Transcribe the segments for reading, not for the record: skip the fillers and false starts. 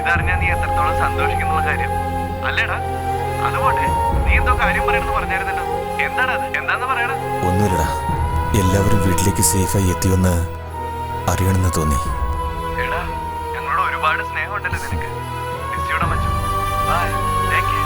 ഇതറിഞ്ഞാൽ നീ എത്രത്തോളം സന്തോഷിക്കുന്നുള്ള കാര്യം അല്ലേടാ. അതുപോലെ നീ എന്തോ കാര്യം പറയണെന്ന് പറഞ്ഞായിരുന്നല്ലോ. എന്താണ് അത്? എന്താന്ന് പറയടാ. ഒന്നുമില്ലടാ, എല്ലാവരും വീട്ടിലേക്ക് സേഫായി എത്തിയെന്ന് അറിയണമെന്ന് തോന്നി. എടാ, ഞങ്ങളോട് ഒരുപാട് സ്നേഹമുണ്ടല്ലോ നിനക്ക്. മിസ്സിയോടെ മച്ചു. Bye. Take care.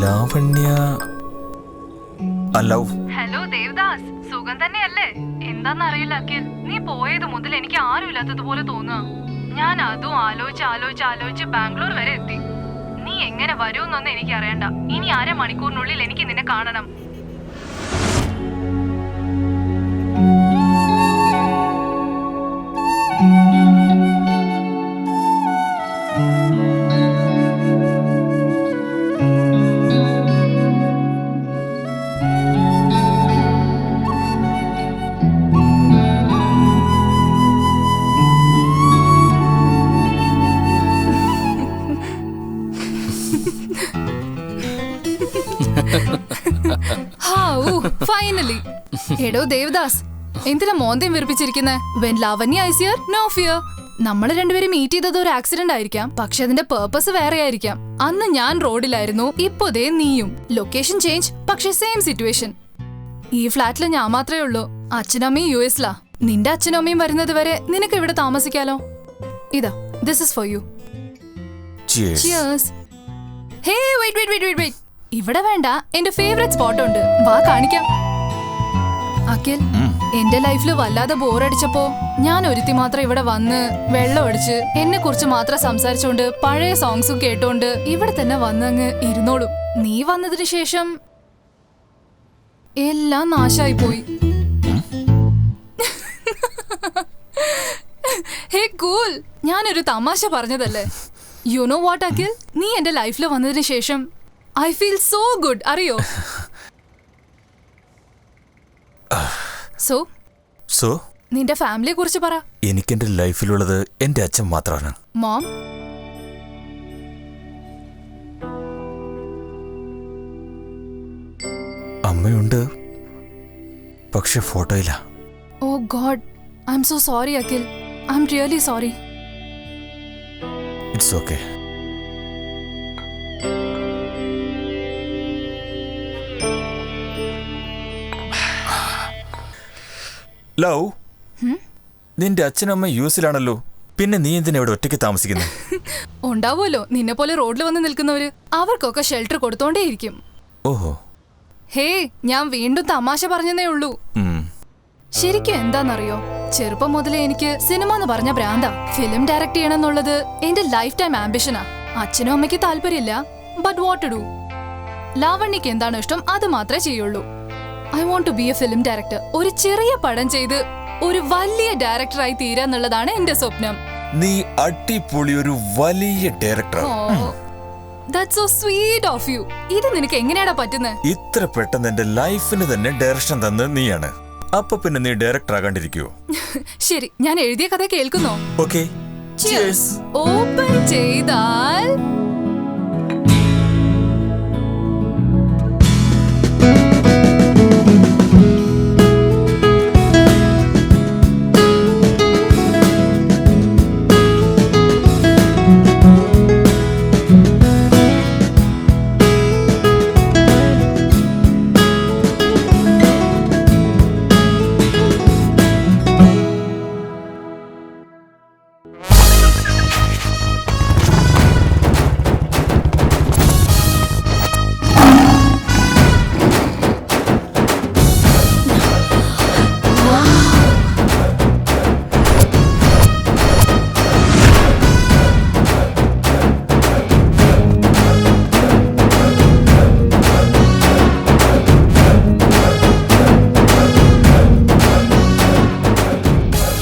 Lavanya, hello. Hello Devadas, സുഖം തന്നെയല്ലേ? എന്താന്നറിയില്ല അഖിൽ, നീ പോയത് മുതൽ എനിക്ക് ആരുമില്ലാത്തതുപോലെ തോന്നുക. ഞാൻ അതും ആലോചിച്ച് ബാംഗ്ലൂർ വരെ എത്തി. നീ എങ്ങനെ വരുമെന്നൊന്നും എനിക്ക് അറിയണ്ട. ഇനി 1/2 മണിക്കൂറിനുള്ളിൽ എനിക്ക് നിന്നെ കാണണം. ഫൈനലി. എടോ ദേവദാസ്, എന്തിനാ മോന്തയും വിറപ്പിച്ചിരിക്കുന്നെ? When Lavanya is here, no fear. നമ്മള് രണ്ടുപേരും മീറ്റ് ചെയ്തത് ഒരു ആക്സിഡന്റ് ആയിരിക്കാം, പക്ഷെ അതിന്റെ പേർപ്പസ് വേറെ ആയിരിക്കാം. അന്ന് ഞാൻ റോഡിലായിരുന്നു, ഇപ്പൊ ദേ നീയും. ലൊക്കേഷൻ ചേഞ്ച്, പക്ഷെ സെയിം സിറ്റുവേഷൻ. ഈ ഫ്ലാറ്റില് ഞാൻ മാത്രമേ ഉള്ളൂ. അച്ഛനമ്മയും US-ലാ. നിന്റെ അച്ഛനും അമ്മയും വരുന്നത് വരെ നിനക്ക് ഇവിടെ താമസിക്കാലോ. ഇതാ, this is for you. Cheers. Hey wait. ഇവിടെ വേണ്ട, എന്റെ ഫേവറേറ്റ് സ്പോട്ട് ഉണ്ട്, വാ കാണിക്കാം. അഖിൽ, എന്റെ ലൈഫില് വല്ലാതെ ബോറടിച്ചപ്പോ ഞാൻ ഒരുത്തി മാത്രം ഇവിടെ വന്ന് വെള്ളം അടിച്ച് എന്നെ കുറിച്ച് മാത്രം സംസാരിച്ചോണ്ട് പഴയ സോങ്സും കേട്ടോണ്ട് ഇവിടെ തന്നെ വന്നങ്ങ് ഇരുന്നോളും. നീ വന്നതിന് ശേഷം എല്ലാം നാശായി പോയി. ഹേ കൂൾ, ഞാനൊരു തമാശ പറഞ്ഞതല്ലേ. യു നോ വാട്ട് അഖിൽ, നീ എന്റെ ലൈഫിൽ വന്നതിന് ശേഷം I feel so good, അറിയോ? സോ നിന്റെ ഫാമിലിയെ കുറിച്ച് പറ. എനിക്കെന്റെ ലൈഫിലുള്ളത് എന്റെ അച്ഛൻ മാത്രമാണ്. മോം? അമ്മയുണ്ട്, പക്ഷെ ഫോട്ടോയില്ല. Oh god, I am so sorry Akhil. I am really sorry. It's okay. Love, നിന്റെ അച്ഛനമ്മ US-ലാണല്ലോ, പിന്നെ നീ എന്തിനാ ഇവിടെ ഒറ്റയ്ക്ക് താമസിക്കുന്നത്? ഉണ്ടാവുമല്ലോ നിന്നെ പോലെ റോഡിൽ വന്ന് നിൽക്കുന്നവര്. അവർക്കൊക്കെ ഷെൽട്ടർ കൊടുത്തോണ്ടേയിരിക്കും. ഓഹോ. ഹേ, ഞാൻ വീണ്ടും തമാശ പറഞ്ഞതേ ഉള്ളൂ. ശരിക്കും എന്താന്നറിയോ, ചെറുപ്പം മുതലേ എനിക്ക് സിനിമ എന്ന് പറഞ്ഞ ഭ്രാന്താ. ഫിലിം ഡയറക്ട് ചെയ്യണം എന്നുള്ളത് എന്റെ ലൈഫ് ടൈം ആംബിഷനാ. അച്ഛനും അമ്മയ്ക്ക് താല്പര്യമില്ല, ബട്ട് വാട്ട് ടു ഡു. ലാവണ്യക്ക് എന്താണ് ഇഷ്ടം അത് മാത്രമേ ചെയ്യുള്ളൂ. I want to be a film director. ഒരു ചെറിയ പടം ചെയ്ത് ഒരു വലിയ ഡയറക്ടറായി തീരാന്നുള്ളതാണ് എന്റെ സ്വപ്നം. നീ അടിപൊളി ഒരു വലിയ director. That's so sweet of you. ഇത് നിനക്ക് എങ്ങനെയാടാ പറ്റുന്നത്? ഇത്ര പെട്ടെന്ന് എന്റെ ലൈഫിന് തന്നെ ഡയറക്ഷൻ തന്നത് നീയാണ്. അപ്പൊ പിന്നെ നീ ഡയറക്ടർ ആകാണ്ടിരിക്കുവോ? ശരി, ഞാൻ എഴുതിയ കഥ കേൾക്കുന്നോ? ഓക്കേ. ചിയേഴ്സ്. ഓപ്പൺ ചെയ്താൽ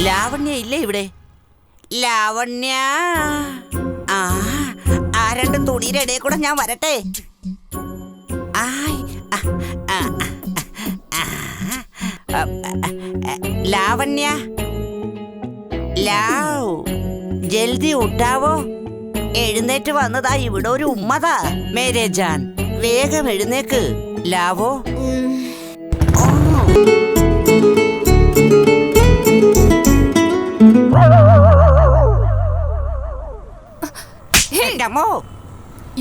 ലാവണ്യ ഇല്ലേ ഇവിടെ? ലാവണ്യ, പൊടിയുടെ ഇടയിൽ കൂടെ ഞാൻ വരട്ടെ. ആയ്, ലാവണ്യ, ലാവ്, ജൽദി ഉട്ടാവോ. എഴുന്നേറ്റ് വന്നതാ ഇവിടെ ഒരു ഉമ്മതാ. മേരേ ജാൻ, വേഗം എഴുന്നേക്ക്. ലാവോ.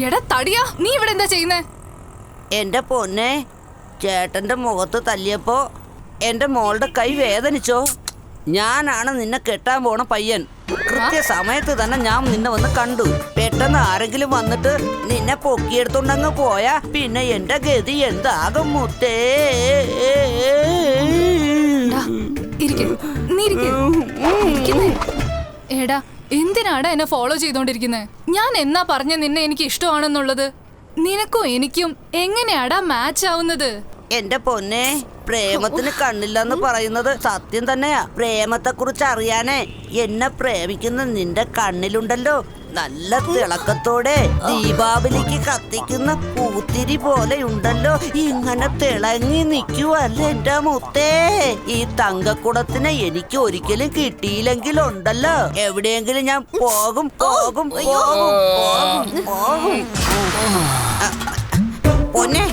എടാ തടിയാ, നീ ഇവിടെ എന്താ ചെയ്യുന്നേ? എന്റെ പൊന്നെ, ചേട്ടന്റെ മുഖത്ത് തല്ലിയപ്പോ എന്റെ മോളുടെ കൈ വേദനിച്ചോ? ഞാനാണ് നിന്നെ കെട്ടാൻ പോണ പയ്യൻ. കൃത്യസമയത്ത് തന്നെ ഞാൻ നിന്നെ വന്ന് കണ്ടു. പെട്ടെന്ന് ആരെങ്കിലും വന്നിട്ട് നിന്നെ പൊക്കിയെടുത്തോണ്ടങ്ങ് പോയാ പിന്നെ എന്റെ ഗതി എന്താകും മുത്തേ? എടാ എന്തിനാടാ എന്നെ ഫോളോ ചെയ്തോണ്ടിരിക്കുന്നേ? ഞാൻ എന്നാ പറഞ്ഞ നിന്നെ എനിക്ക് ഇഷ്ടമാണെന്നുള്ളത്? നിനക്കും എനിക്കും എങ്ങനെയാടാ മാച്ച് ആവുന്നത്? എന്റെ പൊന്നെ, പ്രേമത്തിന് കണ്ണില്ലെന്ന് പറയുന്നത് സത്യം തന്നെയാ. പ്രേമത്തെ കുറിച്ച് അറിയാനേ എന്നെ പ്രേമിക്കുന്ന നിന്റെ കണ്ണിലുണ്ടല്ലോ നല്ല തിളക്കത്തോടെ ദീപാവലിക്ക് കത്തിക്കുന്ന പൂത്തിരി പോലെ ഉണ്ടല്ലോ, ഇങ്ങനെ തിളങ്ങി നിൽക്കുവല്ലേ എന്റെ മുത്തേ. ഈ തങ്കക്കുടത്തിനെ എനിക്ക് ഒരിക്കലും കിട്ടിയില്ലെങ്കിലുണ്ടല്ലോ എവിടെയെങ്കിലും ഞാൻ പോകും പോകും പോകും പോകും പോകും. പൊന്നെ,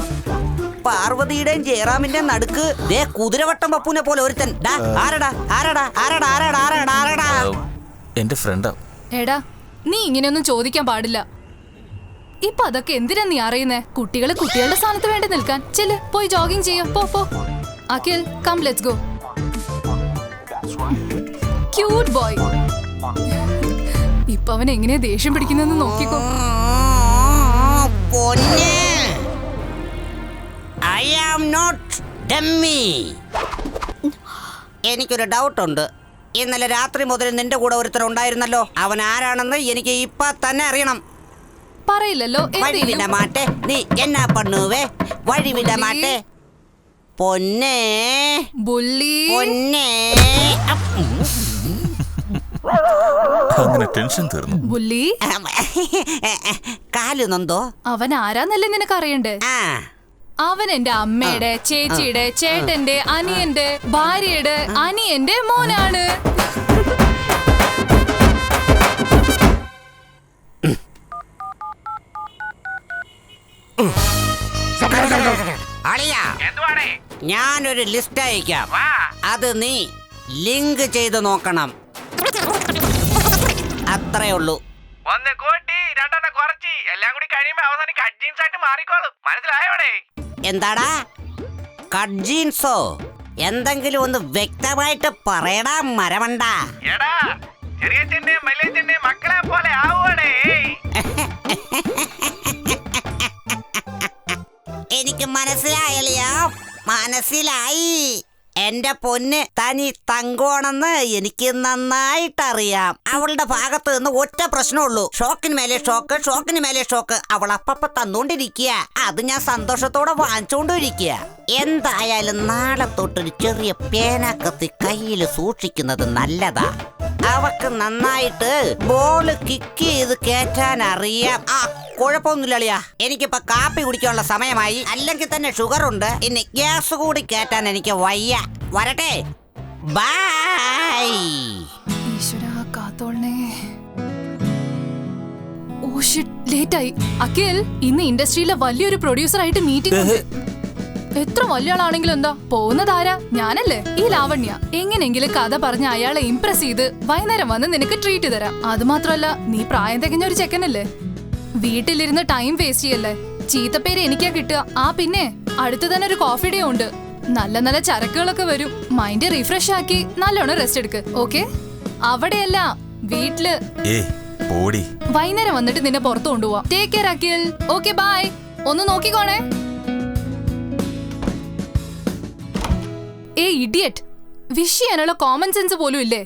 പാർവതിയുടെയും ജയറാമിന്റെയും നടുക്ക് ദേ കുതിരവട്ടം പപ്പുനെ പോലെ ഒരുത്തൻ. ആരടാ ആരടാ ആരടാ ആരടാ ആരടാ ആരടാ? എന്റെ ഫ്രണ്ടാ. എടാ നീ ഇങ്ങനെയൊന്നും ചോദിക്കാൻ പാടില്ല. ഇപ്പൊ അതൊക്കെ എന്തിനാ നീ അറിയുന്നേ? കുട്ടികള് കുട്ടികളുടെ സ്ഥാനത്ത് വേണ്ടി നിൽക്കാൻ. ചെല്ല്, പോയി ജോഗിങ് ചെയ്യാം. പോ പോ. Akhil, come let's go. Cute boy. ഇപ്പൊ അവൻ എങ്ങനെയാ ദേഷ്യം പിടിക്കുന്നെന്ന് നോക്കിക്കോ. I am not dummy. എനിക്കൊരു ഡൗട്ടുണ്ട്. ഇന്നലെ രാത്രി മുതൽ നിന്റെ കൂടെ ഒരുത്തരുണ്ടായിരുന്നല്ലോ, അവൻ ആരാണെന്ന് എനിക്ക് ഇപ്പൊ തന്നെ അറിയണം. പറയില്ലല്ലോ. വഴിവിട മാട്ടെ, നീ എന്നാ പണ്ണുവേ? വഴിവിട മാട്ടെ പൊന്നേ ബുള്ളി പൊന്നേ. അങ്ങനെ ടെൻഷൻ തീർന്നു. ബുള്ളി, കാല് നൊന്തോ? അവൻ ആരാന്നല്ലേ നിനക്ക് അറിയണ്ടേ? അവൻ എന്റെ അമ്മയുടെ, ചേച്ചിയുടെ, ചേട്ടന്റെ, അനിയന്റെ, ഭാര്യയുടെ അനിയന്റെ മോനാണ്. ഞാനൊരു ലിസ്റ്റ് അയക്കാം, അത് നീ ലിങ്ക് ചെയ്ത് നോക്കണം. അത്രേ ഉള്ളൂ. ഒന്ന് കൂട്ടി രണ്ടെണ്ണം കുറച്ച് എല്ലാം കൂടി കഴിയുമ്പോ അവസാനം കട്ട് ജീൻസ് ആയിട്ട് മാറിക്കോളും. മനസ്സിലായോടെ? എന്താടാ കട്ട് ജീൻസോ? എന്തെങ്കിലും ഒന്ന് വ്യക്തമായിട്ട് പറയടാ മരമണ്ട. എടാ ചെറിയച്ഛന്റെയും വലിയച്ഛന്റെയും മക്കളെ പോലെ ആവോടെ. എനിക്ക് മനസ്സിലായല്ലയോ, മനസ്സിലായി. എന്റെ പൊന്ന്, തനി തങ്കോണെന്ന് എനിക്ക് നന്നായിട്ടറിയാം. അവളുടെ ഭാഗത്ത് നിന്ന് ഒറ്റ പ്രശ്നമുള്ളൂ, ഷോക്കിന് മേലെ ഷോക്ക്, ഷോക്കിന് മേലെ ഷോക്ക്. അവൾ അപ്പപ്പ തന്നോണ്ടിരിക്കുക, അത് ഞാൻ സന്തോഷത്തോടെ വാങ്ങിച്ചോണ്ടിരിക്കുക. എന്തായാലും നാളെ തൊട്ടൊരു ചെറിയ പേനാക്കത്തി കയ്യിൽ സൂക്ഷിക്കുന്നത് നല്ലതാ. അവക്ക് നന്നായിട്ട് ബോള് കിക്ക് ചെയ്ത് കേറ്റാൻ അറിയാം. കുഴപ്പമൊന്നുമില്ലളിയാ, എനിക്കിപ്പോ കാപ്പി കുടിക്കാനുള്ള സമയമായി. അല്ലെങ്കിൽ തന്നെ ഷുഗർ ഉണ്ട്, ഇനി ഗ്യാസ് കൂടി കേറ്റാൻ എനിക്ക് വയ്യ. വരട്ടെ, ബൈ. ഈശ്വരാ കാത്തോളണേ. ഓ ഷിറ്റ്, ലേറ്റ് ആയി. അഖിൽ, ഇന്ന് ഇൻഡസ്ട്രിയിലെ വലിയൊരു പ്രൊഡ്യൂസർ ആയിട്ട് മീറ്റിംഗ് ഉണ്ട്. എത്ര വലിയ ആളാണെങ്കിലും എന്താ, പോകുന്നതാരാ? ഞാനല്ലേ, ഈ ലാവണ്യ. എങ്ങനെങ്കിലും കഥ പറഞ്ഞ് അയാളെ ഇംപ്രസ് ചെയ്ത് വൈകുന്നേരം വന്ന് നിനക്ക് ട്രീറ്റ് തരാം. അത് മാത്രമല്ല, നീ പ്രായം തികഞ്ഞ ഒരു ചെക്കനല്ലേ, വീട്ടിലിരുന്ന് ടൈം വേസ്റ്റ് ചെയ്യല്ലേ. ചീത്തപ്പേര് എനിക്കാ കിട്ടുക. പിന്നെ അടുത്ത് തന്നെ ഒരു കോഫി ഡേ ഉണ്ട്. നല്ല നല്ല ചരക്കുകളൊക്കെ വരും. മൈൻഡ് റിഫ്രഷ് ആക്കി നല്ലോണം റെസ്റ്റ് എടുക്ക്. ഓക്കെ? അവിടെയല്ല, വീട്ടില്. വൈകുന്നേരം വന്നിട്ട് നിന്നെ പുറത്തു കൊണ്ടുപോവാ. Take care Akhil. Okay bye. ഒന്ന് നോക്കിക്കോണേ. ഏ ഇഡിയറ്റ്, വിഷ് ചെയ്യാനുള്ള കോമൺ സെൻസ് പോലും ഇല്ലേ?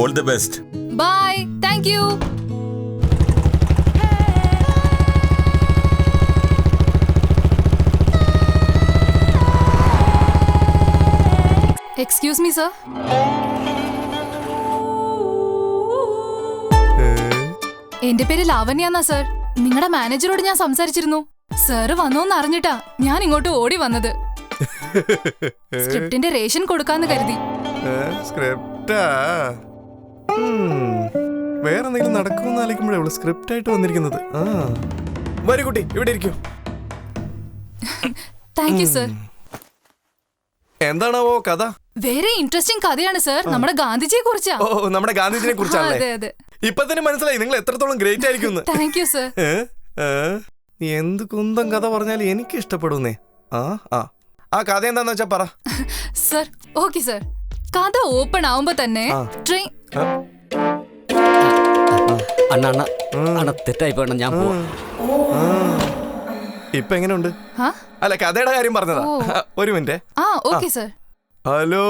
All the best. Bye. Thank you. Excuse me sir. എന്റെ പേര് ലാവണ്യ എന്നാ സർ. നിങ്ങളുടെ മാനേജറോട് ഞാൻ സംസാരിച്ചിരുന്നു. സാറ് വന്നോന്ന് അറിഞ്ഞിട്ടാ ഞാൻ ഇങ്ങോട്ട് ഓടി വന്നത്. സ്ക്രിപ്റ്റിന്റെ റേഷൻ കൊടുക്കാന്ന് കരുതി. സ്ക്രിപ്റ്റാ? വേറെ എന്തെങ്കിലും നടക്കുമെന്ന് ആലോചിക്കുമ്പോഴേ അവള് സ്ക്രിപ്റ്റ് ആയിട്ട് വന്നിരിക്കുന്നത്. വരി കുട്ടി, ഇവിടെ ഇരിക്കൂ. Thank you sir. എന്താണാവോ കഥ? വെരി ഇൻട്രസ്റ്റിംഗ് കഥയാണ് സർ. നമ്മുടെ ഗാന്ധിജിയെ കുറിച്ചാ. ഓ, നമ്മുടെ ഗാന്ധിജിനെ കുറിച്ചാണല്ലേ? അതെ അതെ. ഇപ്പൊ തന്നെ മനസ്സിലായി നിങ്ങൾ എത്രത്തോളം ഗ്രേറ്റ് ആയിരിക്കും. Thank you sir. നീ എന്ത് കുന്തം കഥ പറഞ്ഞാലും എനിക്ക് ഇഷ്ടപ്പെടുന്നേ. ആ കഥ എന്താന്ന് വെച്ചാ പറ. Sir okay sir. കഥ ഓപ്പൺ ആവുമ്പോ തന്നെ ട്രെയിൻ. അണ്ണ തെറ്റായി പോകണം, ഞാൻ പോവാ. ഇപ്പൊ എങ്ങനെയുണ്ട്? അല്ല, കഥയുടെ കാര്യം പറഞ്ഞതാ. ഒരു മിനിറ്റ്. Okay sir. ഹലോ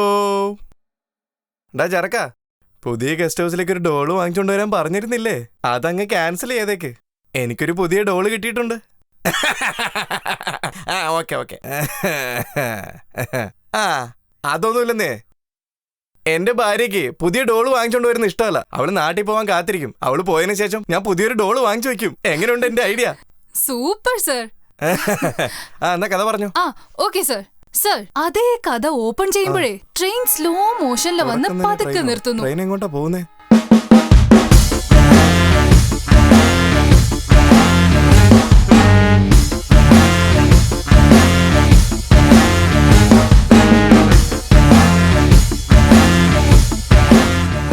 ഡാ ചരക്ക, പുതിയ ഗസ്റ്റ് ഹൗസിലേക്ക് ഒരു ഡോള് വാങ്ങിച്ചോണ്ട് വരാൻ പറഞ്ഞിരുന്നില്ലേ? അതങ്ങ് ക്യാൻസൽ ചെയ്തേക്ക്. എനിക്കൊരു പുതിയ ഡോള് കിട്ടിയിട്ടുണ്ട്. Okay okay. അതൊന്നുമില്ലെന്നേ. എന്റെ ഭാര്യയ്ക്ക് പുതിയ ഡോള് വാങ്ങിച്ചോണ്ട് വരുന്ന ഇഷ്ടമല്ല. അവള് നാട്ടിൽ പോവാൻ കാത്തിരിക്കും. അവള് പോയതിനു ശേഷം ഞാൻ പുതിയൊരു ഡോള് വാങ്ങിച്ചു വെക്കും. എങ്ങനെയുണ്ട് എന്റെ ഐഡിയ? Super sir. എന്നാ കഥ പറഞ്ഞു. Okay sir. സർ, അതേ കഥ ഓപ്പൺ ചെയ്യുമ്പോഴേ ട്രെയിൻ സ്ലോ മോഷനിൽ വന്ന് പതുക്കെ നിർത്തുന്നു. ട്രെയിൻ എങ്ങോട്ടാ പോകുന്നേ?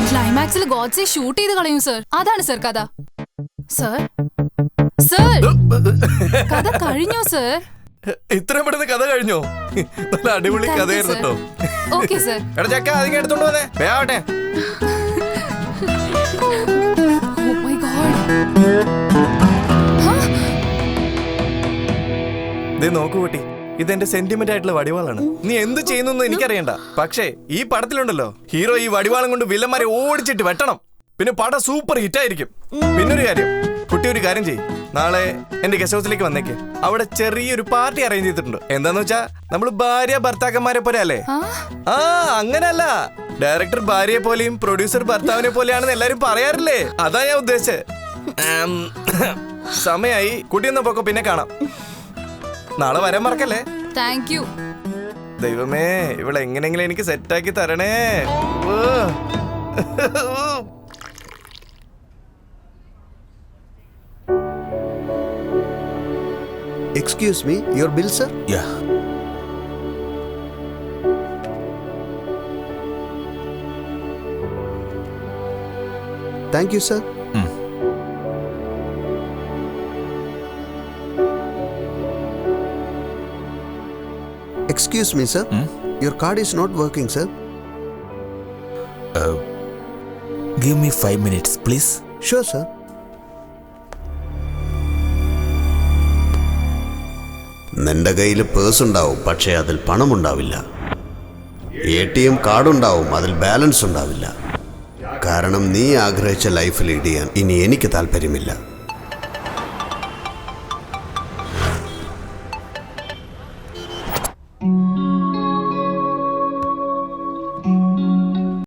ക്ലൈമാക്സിൽ ഗോഡ്സെ ഷൂട്ട് ചെയ്ത് കളയും സർ. അതാണ് സർ കഥ. സർ സർ കഥ കഴിഞ്ഞോ സർ? ഇത്രയും പെട്ടെന്ന് കഥ കഴിഞ്ഞോ? നല്ല അടിപൊളി കഥയായിരുന്നു കേട്ടോ. Okay sir. എടാ ചക്ക, അതിങ്ങ് എടുത്തോണ്ട് വന്നേ. വേവട്ടെ. Oh my God. ദേ നോക്കൂ കുട്ടി, ഇതെന്റെ സെന്റിമെന്റ് ആയിട്ടുള്ള വടിവാളാണ്. നീ എന്ത് ചെയ്യുന്നു എനിക്കറിയണ്ട. പക്ഷേ ഈ പടത്തിലുണ്ടല്ലോ, ഹീറോ ഈ വടിവാളം കൊണ്ട് വില്ലന്മാരെ ഓടിച്ചിട്ട് വെട്ടണം. പിന്നെ പടം സൂപ്പർ ഹിറ്റ് ആയിരിക്കും. പിന്നൊരു കാര്യം, കുട്ടി ഒരു കാര്യം ചെയ്യും. നാളെ എന്റെ ഗസ്റ്റ് ഹൗസിലേക്ക് വന്നേക്ക്. അവിടെ ചെറിയൊരു പാർട്ടി അറേഞ്ച് ചെയ്തിട്ടുണ്ട്. എന്താന്ന് വെച്ചാ നമ്മള് ഭാര്യ ഭർത്താക്കന്മാരെ പോലെ അല്ലേ? അങ്ങനല്ല. ഡയറക്ടർ ഭാര്യയെ പോലെയും പ്രൊഡ്യൂസർ ഭർത്താവിനെ പോലെയാണെന്ന് എല്ലാരും പറയാറില്ലേ? അതാ ഞാൻ ഉദ്ദേശിച്ചത്. സമയായി, കുട്ടിയൊന്നും പൊക്കോ, പിന്നെ കാണാം. നാളെ വരാൻ മറക്കല്ലേ? Thank you. ദൈവമേ, ഇവിടെ എങ്ങനെയെങ്കിലും എനിക്ക് സെറ്റാക്കി തരണേ. Excuse me, your bill, sir? Yeah. Thank you, sir. Excuse me, sir. Your card is not working, sir. Give me 5 minutes, please. Sure, sir. നിന്റെ കയ്യിൽ പേഴ്സ് ഉണ്ടാവും, പക്ഷേ അതിൽ പണമുണ്ടാവില്ല. ATM കാർഡുണ്ടാവും, അതിൽ ബാലൻസ് ഉണ്ടാവില്ല. കാരണം നീ ആഗ്രഹിച്ച ലൈഫ് ലീഡ് ചെയ്യാൻ ഇനി എനിക്ക് താല്പര്യമില്ല.